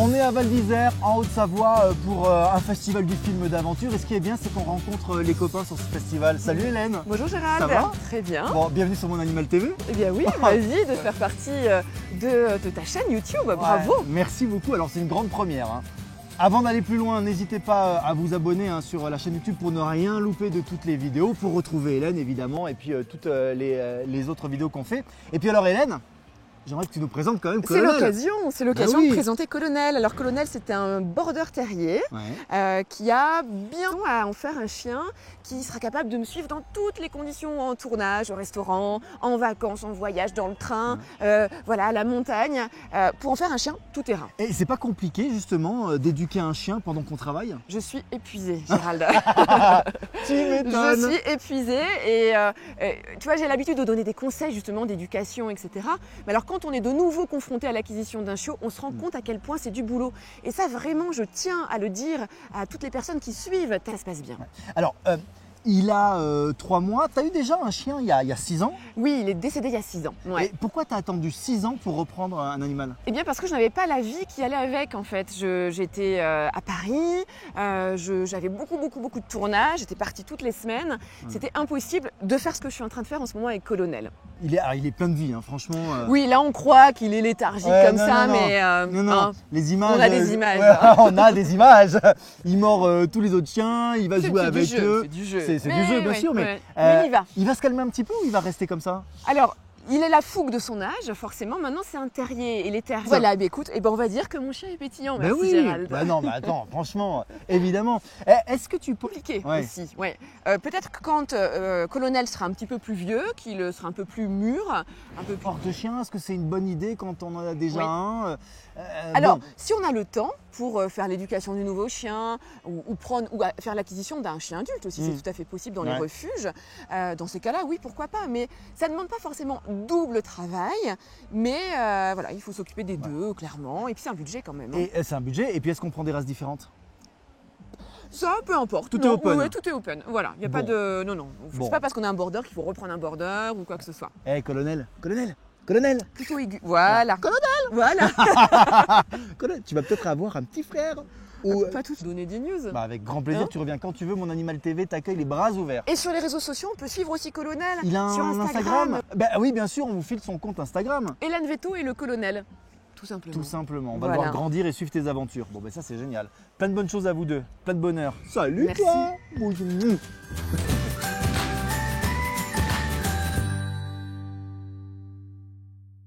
On est à Val d'Isère, en Haute-Savoie, pour un festival du film d'aventure. Et ce qui est bien, c'est qu'on rencontre les copains sur ce festival. Salut Hélène. Bonjour Gérald. Ça va? Très bien. Bon, bienvenue sur Mon Animal TV. Eh bien oui, ravi de faire partie de ta chaîne YouTube. Bravo. Ouais, merci beaucoup. Alors c'est une grande première. Avant d'aller plus loin, n'hésitez pas à vous abonner sur la chaîne YouTube pour ne rien louper de toutes les vidéos, pour retrouver Hélène évidemment, et puis toutes les autres vidéos qu'on fait. Et puis alors Hélène, j'aimerais que tu nous présentes quand même Colonel. C'est l'occasion de présenter Colonel. Alors Colonel, c'était un border terrier qui a bien à en faire un chien qui sera capable de me suivre dans toutes les conditions, en tournage, au restaurant, en vacances, en voyage, dans le train, voilà, à la montagne, pour en faire un chien tout terrain. Et c'est pas compliqué justement d'éduquer un chien pendant qu'on travaille? Je suis épuisée, Gérald. Tu m'étonnes. Je suis épuisée et tu vois, j'ai l'habitude de donner des conseils justement d'éducation, etc. Mais alors quand on est de nouveau confronté à l'acquisition d'un chiot, on se rend compte à quel point c'est du boulot. Et ça vraiment, je tiens à le dire à toutes les personnes qui suivent, ça se passe bien. Alors, il a 3 mois. Tu as eu déjà un chien il y a 6 ans? Oui, il est décédé il y a 6 ans. Ouais. Et pourquoi tu as attendu 6 ans pour reprendre un animal? Eh bien parce que je n'avais pas la vie qui allait avec en fait. J'étais à Paris, j'avais beaucoup de tournages, j'étais partie toutes les semaines. C'était impossible de faire ce que je suis en train de faire en ce moment avec Colonel. Il est plein de vie, franchement. Oui, là on croit qu'il est léthargique comme ça, mais non. Les images. On a des images. On a des images. Il mord tous les autres chiens, il va jouer avec eux. C'est du jeu. C'est du jeu, bien sûr, mais il y va. Il va se calmer un petit peu ou il va rester comme ça? Alors, il est la fougue de son âge, forcément. Maintenant, c'est un terrier. Et les terriers. Voilà, écoute, on va dire que mon chien est pétillant. Ben merci, oui. Gérald. Bah non, mais attends, franchement, évidemment. Est-ce que tu peux. Compliqué aussi. Ouais. Peut-être que quand Colonel sera un petit peu plus vieux, qu'il sera un peu plus mûr, un peu plus. Porte-chien, est-ce que c'est une bonne idée quand on en a déjà un? Alors, si on a le temps pour faire l'éducation du nouveau chien ou faire l'acquisition d'un chien adulte aussi, c'est tout à fait possible dans les refuges. Dans ces cas-là, oui, pourquoi pas. Mais ça ne demande pas forcément double travail. Mais voilà, il faut s'occuper des deux, clairement. Et puis c'est un budget quand même. Et c'est un budget. Et puis est-ce qu'on prend des races différentes? Ça, peu importe. Tout est open. Oui, tout est open. Voilà, il n'y a pas de. Non. C'est pas parce qu'on a un border qu'il faut reprendre un border ou quoi que ce soit. Colonel. Plutôt aigu. Voilà. Colonel. Voilà. Colonel, tu vas peut-être avoir un petit frère. Ou... Pas tous donner des news. Avec grand plaisir, tu reviens quand tu veux. Mon Animal TV t'accueille les bras ouverts. Et sur les réseaux sociaux, on peut suivre aussi Colonel. Il a sur un Instagram. Oui, bien sûr, on vous file son compte Instagram. Hélène Veto et le Colonel. Tout simplement. Tout simplement. On va le voir grandir et suivre tes aventures. Bon, ça c'est génial. Plein de bonnes choses à vous deux. Plein de bonheur. Salut. Merci. Toi.